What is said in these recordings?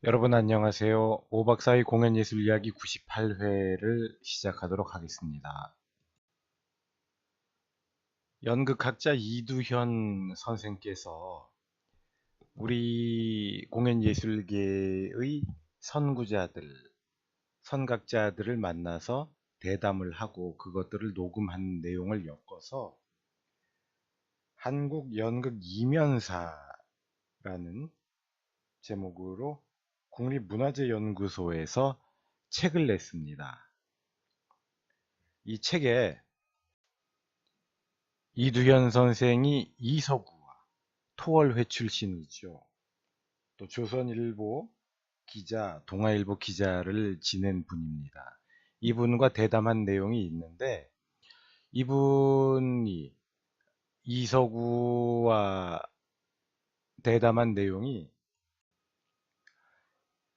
여러분 안녕하세요. 5박4일 공연예술 이야기 98회를 시작하도록 하겠습니다. 연극학자 이두현 선생께서 우리 공연예술계의 선구자들, 선각자들을 만나서 대담을 하고 그것들을 녹음한 내용을 엮어서 한국 연극 이면사라는 제목으로 국립문화재연구소에서 책을 냈습니다. 이 책에 이두현 선생이 이서구와 토월회 출신이죠. 또 조선일보 기자, 동아일보 기자를 지낸 분입니다. 이분과 대담한 내용이 있는데 이분이 이서구와 대담한 내용이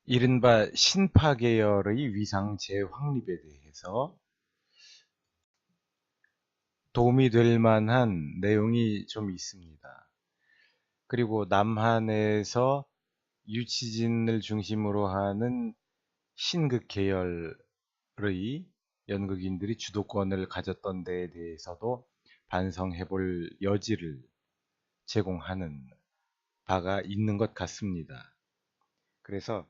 이른바 신파 계열의 위상 재확립에 대해서 도움이 될 만한 내용이 좀 있습니다. 그리고 남한에서 유치진을 중심으로 하는 신극 계열의 연극인들이 주도권을 가졌던 데에 대해서도 반성해 볼 여지를 제공하는 바가 있는 것 같습니다. 그래서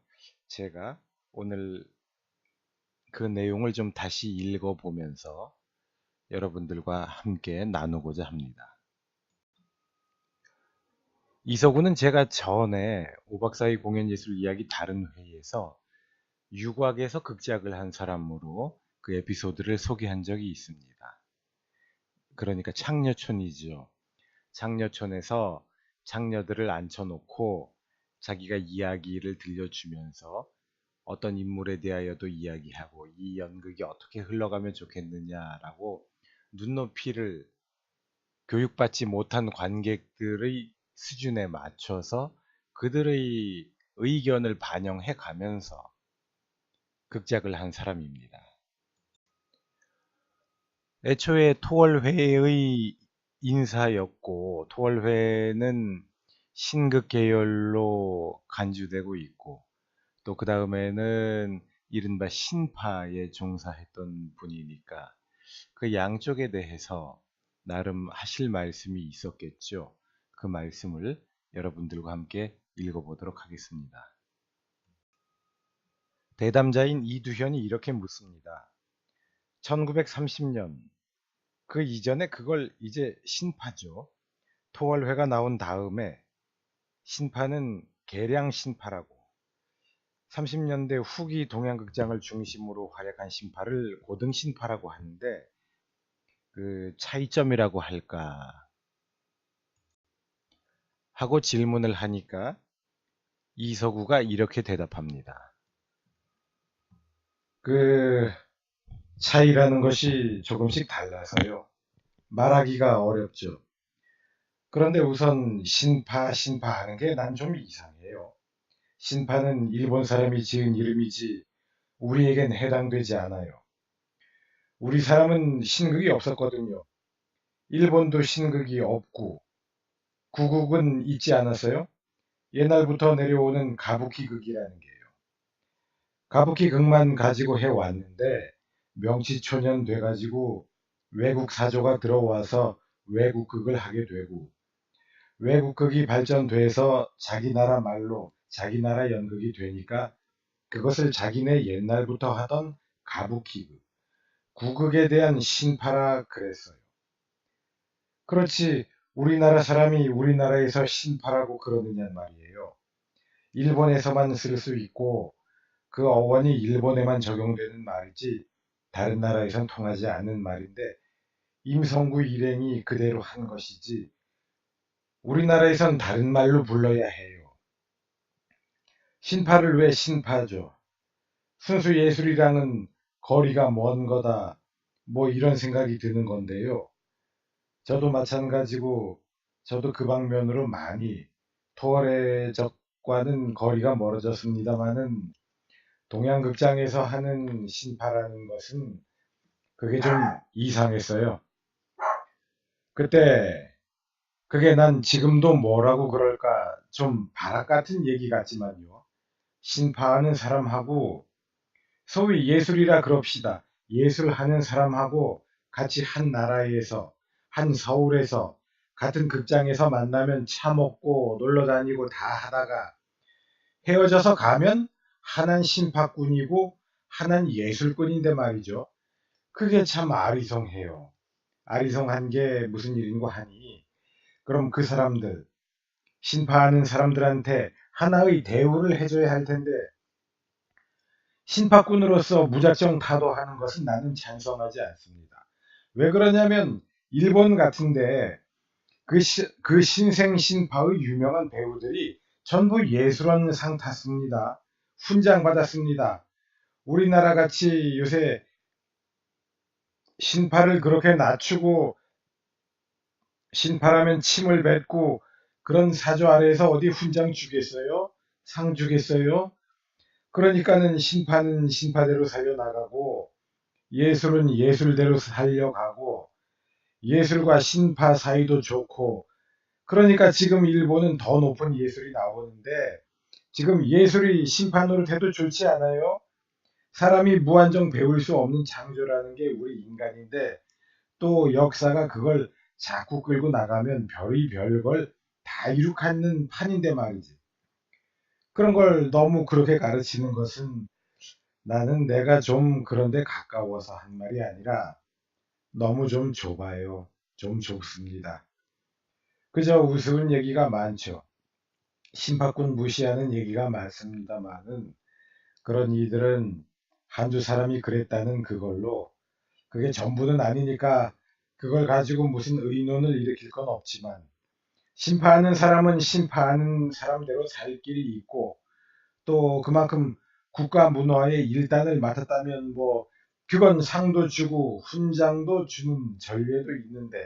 제가 오늘 그 내용을 좀 다시 읽어보면서 여러분들과 함께 나누고자 합니다. 이서구는 제가 전에 5박 4일 공연예술 이야기 다른 회의에서 유곽에서 극작을 한 사람으로 그 에피소드를 소개한 적이 있습니다. 그러니까 창녀촌이죠. 창녀촌에서 창녀들을 앉혀놓고 자기가 이야기를 들려주면서 어떤 인물에 대하여도 이야기하고 이 연극이 어떻게 흘러가면 좋겠느냐라고 눈높이를 교육받지 못한 관객들의 수준에 맞춰서 그들의 의견을 반영해 가면서 극작을 한 사람입니다. 애초에 토월회의 인사였고 토월회는 신극 계열로 간주되고 있고 또 그 다음에는 이른바 신파에 종사했던 분이니까 그 양쪽에 대해서 나름 하실 말씀이 있었겠죠. 그 말씀을 여러분들과 함께 읽어보도록 하겠습니다. 대담자인 이두현이 이렇게 묻습니다. 1930년, 그 이전에 그걸 이제 신파죠. 토월회가 나온 다음에 신파는 계량 신파라고 30년대 후기 동양극장을 중심으로 활약한 신파를 고등 신파라고 하는데 그 차이점이라고 할까 하고 질문을 하니까 이서구가 이렇게 대답합니다. 그 차이라는 것이 조금씩 달라서요. 말하기가 어렵죠. 그런데 우선 신파 하는 게 난 좀 이상해요. 신파는 일본 사람이 지은 이름이지 우리에겐 해당되지 않아요. 우리 사람은 신극이 없었거든요. 일본도 신극이 없고 구국은 있지 않았어요? 옛날부터 내려오는 가부키극이라는 게요. 가부키극만 가지고 해왔는데 명치초년 돼가지고 외국 사조가 들어와서 외국극을 하게 되고 외국극이 발전돼서 자기 나라 말로 자기 나라 연극이 되니까 그것을 자기네 옛날부터 하던 가부키극, 구극에 대한 신파라 그랬어요. 그렇지 우리나라 사람이 우리나라에서 신파라고 그러느냐 말이에요. 일본에서만 쓸 수 있고 그 어원이 일본에만 적용되는 말이지 다른 나라에선 통하지 않는 말인데 임성구 일행이 그대로 한 것이지 우리나라에선 다른 말로 불러야 해요. 신파를 왜 신파죠? 순수 예술이랑은 거리가 먼 거다. 뭐 이런 생각이 드는 건데요. 저도 마찬가지고 저도 그 방면으로 많이 토월의적과는 거리가 멀어졌습니다만은 동양극장에서 하는 신파라는 것은 그게 좀 이상했어요. 그때 그게 난 지금도 뭐라고 그럴까 좀 바락 같은 얘기 같지만요. 신파하는 사람하고 소위 예술이라 그럽시다. 예술하는 사람하고 같이 한 나라에서 한 서울에서 같은 극장에서 만나면 차 먹고 놀러 다니고 다 하다가 헤어져서 가면 하나는 신파꾼이고 하나는 예술꾼인데 말이죠. 그게 참 아리송해요. 아리송한 게 무슨 일인고 하니 그럼 그 사람들 신파하는 사람들한테 하나의 대우를 해줘야 할 텐데 신파꾼으로서 무작정 타도하는 것은 나는 찬성하지 않습니다. 왜 그러냐면 일본 같은데 그 신생 신파의 유명한 배우들이 전부 예술원 상 탔습니다. 훈장 받았습니다. 우리나라 같이 요새 신파를 그렇게 낮추고 신파라면 침을 뱉고 그런 사조 아래에서 어디 훈장 주겠어요? 상 주겠어요? 그러니까는 신파는 신파대로 살려나가고 예술은 예술대로 살려가고 예술과 신파 사이도 좋고 그러니까 지금 일본은 더 높은 예술이 나오는데 지금 예술이 신파 노릇해도 좋지 않아요? 사람이 무한정 배울 수 없는 창조라는 게 우리 인간인데 또 역사가 그걸 자꾸 끌고 나가면 별이 별걸 다 이룩하는 판인데 말이지. 그런 걸 너무 그렇게 가르치는 것은 나는 내가 좀 그런데 가까워서 한 말이 아니라 너무 좀 좁아요. 좀 좁습니다. 그저 우스운 얘기가 많죠. 심파꾼 무시하는 얘기가 많습니다만은 그런 이들은 한두 사람이 그랬다는 그걸로 그게 전부는 아니니까 그걸 가지고 무슨 의논을 일으킬 건 없지만 심파하는 사람은 심파하는 사람대로 살 길이 있고 또 그만큼 국가 문화의 일단을 맡았다면 뭐 그건 상도 주고 훈장도 주는 전례도 있는데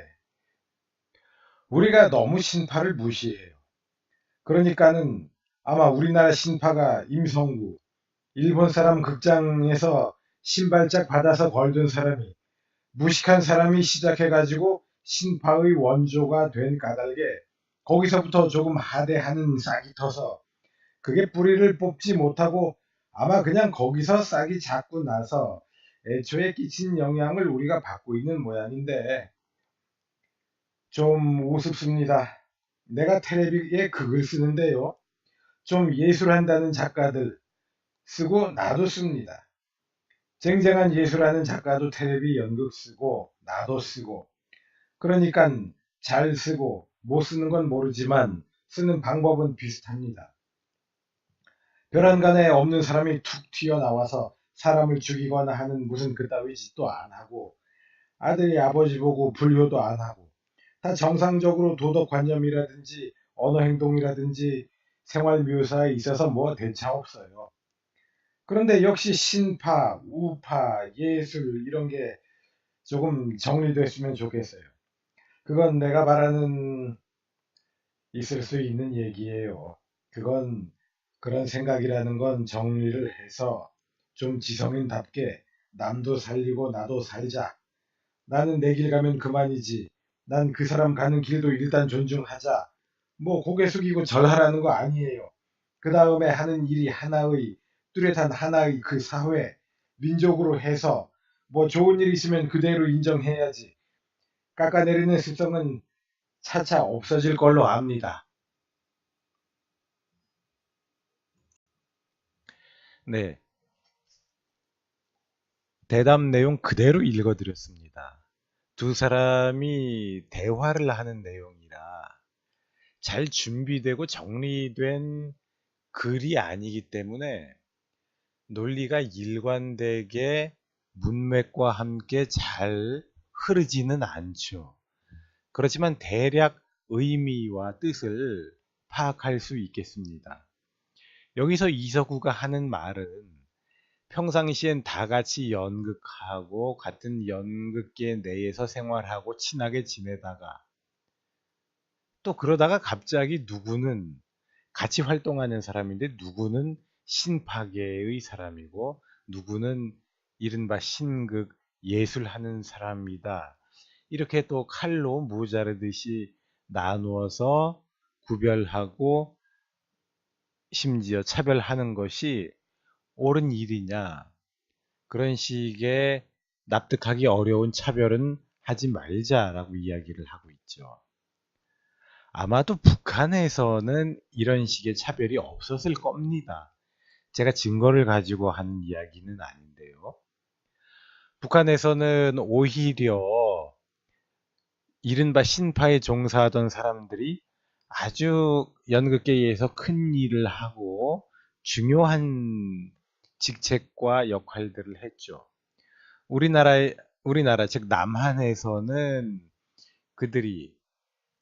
우리가 너무 신파를 무시해요. 그러니까는 아마 우리나라 신파가 임성구 일본 사람 극장에서 신발짝 받아서 벌든 사람이 무식한 사람이 시작해가지고 신파의 원조가 된 까닭에 거기서부터 조금 하대하는 싹이 터서 그게 뿌리를 뽑지 못하고 아마 그냥 거기서 싹이 자꾸 나서 애초에 끼친 영향을 우리가 받고 있는 모양인데 좀 우습습니다. 내가 테레비에 극을 쓰는데요. 좀 예술한다는 작가들 쓰고 나도 씁니다. 쟁쟁한 예술하는 작가도 테레비 연극 쓰고 나도 쓰고 그러니까 잘 쓰고 못 쓰는 건 모르지만 쓰는 방법은 비슷합니다. 벼랑간에 없는 사람이 툭 튀어나와서 사람을 죽이거나 하는 무슨 그따위 짓도 안 하고 아들이 아버지 보고 불효도 안 하고 다 정상적으로 도덕관념이라든지 언어행동이라든지 생활 묘사에 있어서 뭐 대차 없어요. 그런데 역시 신파, 우파, 예술 이런 게 조금 정리됐으면 좋겠어요. 그건 내가 바라는 있을 수 있는 얘기예요. 그건 그런 생각이라는 건 정리를 해서 좀 지성인답게 남도 살리고 나도 살자. 나는 내 길 가면 그만이지. 난 그 사람 가는 길도 일단 존중하자. 뭐 고개 숙이고 절하라는 거 아니에요. 그 다음에 하는 일이 하나의 뚜렷한 하나의 그 사회, 민족으로 해서 뭐 좋은 일 있으면 그대로 인정해야지. 깎아내리는 습성은 차차 없어질 걸로 압니다. 네, 대담 내용 그대로 읽어드렸습니다. 두 사람이 대화를 하는 내용이라 잘 준비되고 정리된 글이 아니기 때문에 논리가 일관되게 문맥과 함께 잘 흐르지는 않죠. 그렇지만 대략 의미와 뜻을 파악할 수 있겠습니다. 여기서 이서구가 하는 말은 평상시엔 다 같이 연극하고 같은 연극계 내에서 생활하고 친하게 지내다가 또 그러다가 갑자기 누구는 같이 활동하는 사람인데 누구는 신파계의 사람이고 누구는 이른바 신극 예술하는 사람이다. 이렇게 또 칼로 무자르듯이 나누어서 구별하고 심지어 차별하는 것이 옳은 일이냐, 그런 식의 납득하기 어려운 차별은 하지 말자라고 이야기를 하고 있죠. 아마도 북한에서는 이런 식의 차별이 없었을 겁니다. 제가 증거를 가지고 하는 이야기는 아닌데요. 북한에서는 오히려 이른바 신파에 종사하던 사람들이 아주 연극계에서 큰 일을 하고 중요한 직책과 역할들을 했죠. 우리나라, 즉 남한에서는 그들이,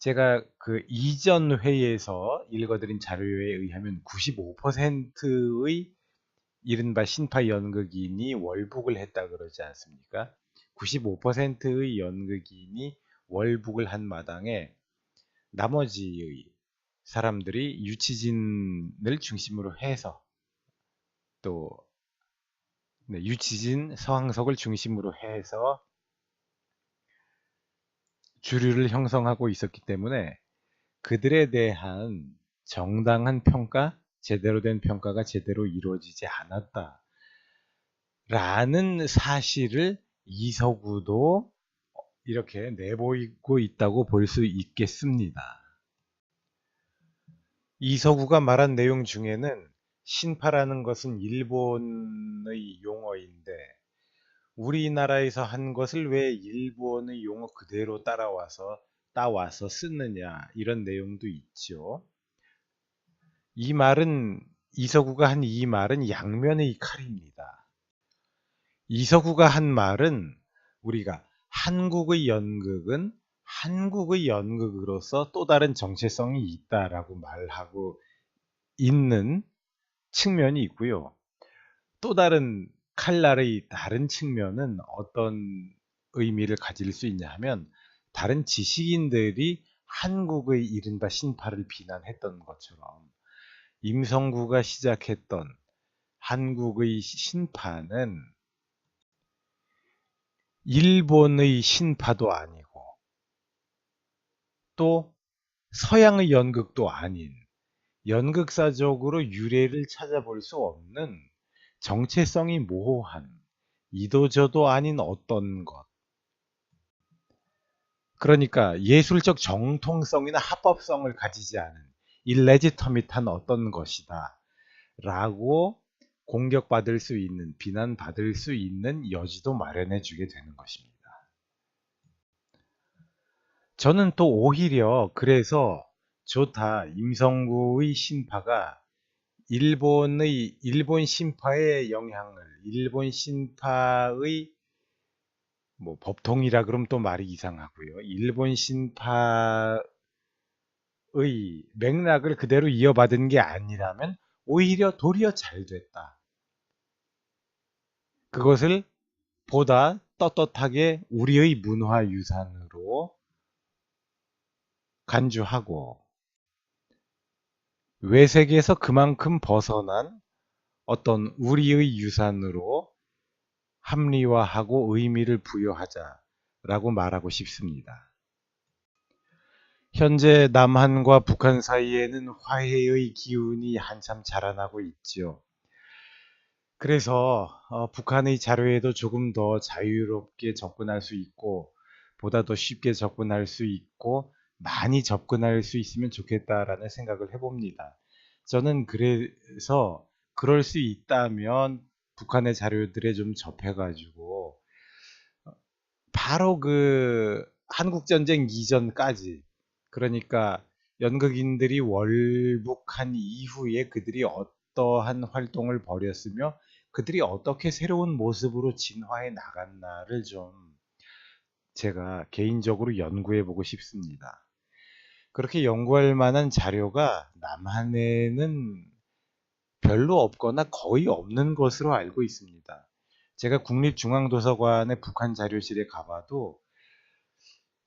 제가 그 이전 회에서 읽어드린 자료에 의하면 95%의 이른바 신파 연극인이 월북을 했다 그러지 않습니까? 95%의 연극인이 월북을 한 마당에 나머지의 사람들이 유치진을 중심으로 해서, 또 유치진 서항석을 중심으로 해서 주류를 형성하고 있었기 때문에 그들에 대한 정당한 평가, 제대로 된 평가가 제대로 이루어지지 않았다라는 사실을 이서구도 이렇게 내보이고 있다고 볼 수 있겠습니다. 이서구가 말한 내용 중에는 신파라는 것은 일본의 용어인데 우리나라에서 한 것을 왜 일본의 용어 그대로 따와서 쓰느냐, 이런 내용도 있죠. 이 말은, 이서구가 한 이 말은 양면의 칼입니다. 이서구가 한 말은 우리가 한국의 연극은 한국의 연극으로서 또 다른 정체성이 있다라고 말하고 있는 측면이 있고요. 또 다른 칼날의 다른 측면은 어떤 의미를 가질 수 있냐 하면, 다른 지식인들이 한국의 이른바 신파를 비난했던 것처럼 임성구가 시작했던 한국의 신파는 일본의 신파도 아니고 또 서양의 연극도 아닌, 연극사적으로 유래를 찾아볼 수 없는 정체성이 모호한, 이도저도 아닌 어떤 것, 그러니까 예술적 정통성이나 합법성을 가지지 않은 일레지터밋한 어떤 것이다 라고 공격받을 수 있는, 비난받을 수 있는 여지도 마련해 주게 되는 것입니다. 저는 또 오히려 그래서 좋다, 임성구의 신파가 일본 신파의 영향을, 일본 신파의 뭐 법통이라 그러면 또 말이 이상하고요. 일본 신파의 맥락을 그대로 이어받은 게 아니라면 오히려 도리어 잘 됐다. 그것을 보다 떳떳하게 우리의 문화유산으로 간주하고 외색에서 그만큼 벗어난 어떤 우리의 유산으로 합리화하고 의미를 부여하자라고 말하고 싶습니다. 현재 남한과 북한 사이에는 화해의 기운이 한참 자라나고 있지요. 그래서 북한의 자료에도 조금 더 자유롭게 접근할 수 있고 보다 더 쉽게 접근할 수 있고 많이 접근할 수 있으면 좋겠다라는 생각을 해봅니다. 저는 그래서 그럴 수 있다면 북한의 자료들에 좀 접해가지고 바로 그 한국전쟁 이전까지, 그러니까 연극인들이 월북한 이후에 그들이 어떠한 활동을 벌였으며 그들이 어떻게 새로운 모습으로 진화해 나갔나를 좀 제가 개인적으로 연구해 보고 싶습니다. 그렇게 연구할 만한 자료가 남한에는 별로 없거나 거의 없는 것으로 알고 있습니다. 제가 국립중앙도서관의 북한 자료실에 가봐도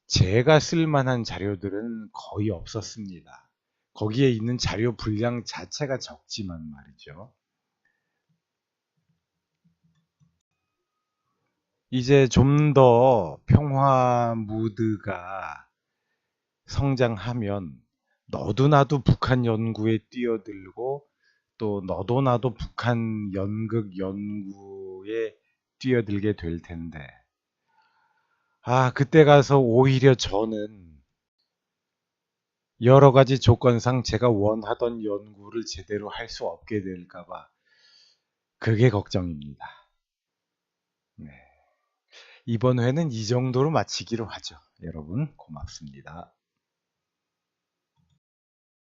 제가 쓸 만한 자료들은 거의 없었습니다. 거기에 있는 자료 분량 자체가 적지만 말이죠. 이제 좀 더 평화 무드가 성장하면 너도 나도 북한 연구에 뛰어들고 또 너도 나도 북한 연극 연구에 뛰어들게 될 텐데, 그때 가서 오히려 저는 여러 가지 조건상 제가 원하던 연구를 제대로 할 수 없게 될까봐 그게 걱정입니다. 네. 이번 회는 이 정도로 마치기로 하죠. 여러분, 고맙습니다.